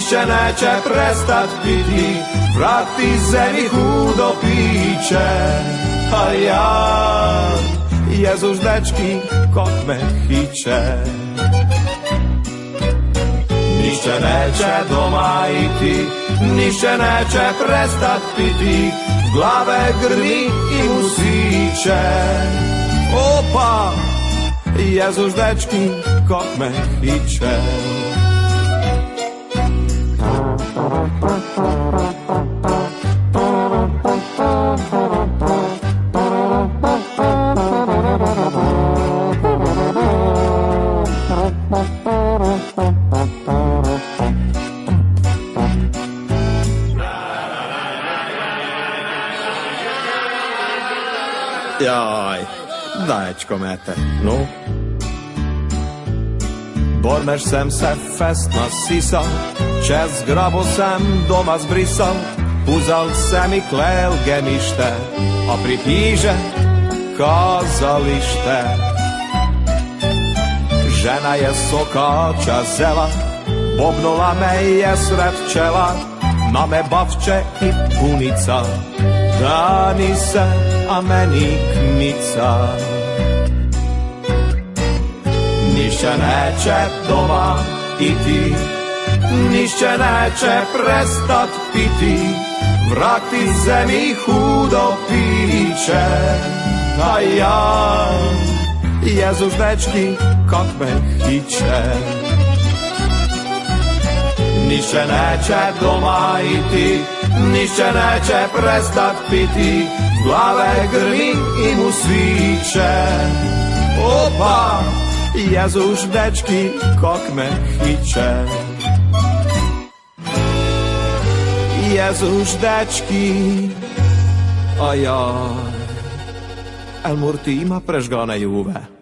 nišće neće prestat piti, vrag ti zemi hudo piće. A ja, Jezuš dečki, kak me hiće. Nišće neće doma iti, nišće neće prestat piti, glave grmi i musiće. Opa, Jezuš dečki, kak me hiće. Jaj, dečko mete, no. Bormeš sem se fest nasisal, čez grabo sem doma zbrisal, uzal sem i klel gemište, a pri hiže kazalište. Žena je sokača zela, bobnula me je sred čela, na me bavče i punica, dani se, a meni knica. Nišće neće doma iti, nišće neće prestat piti, vrag ti zemi hudo piće. A ja, Jezuš dečki, kak me hiće. Nišće neće doma iti, nišće neće prestat piti, glave grmi i mu sviće. Opa, Jezuš dečki, kak me hiće. Jezuš dečki, a ja, el murti ima prežgane juve.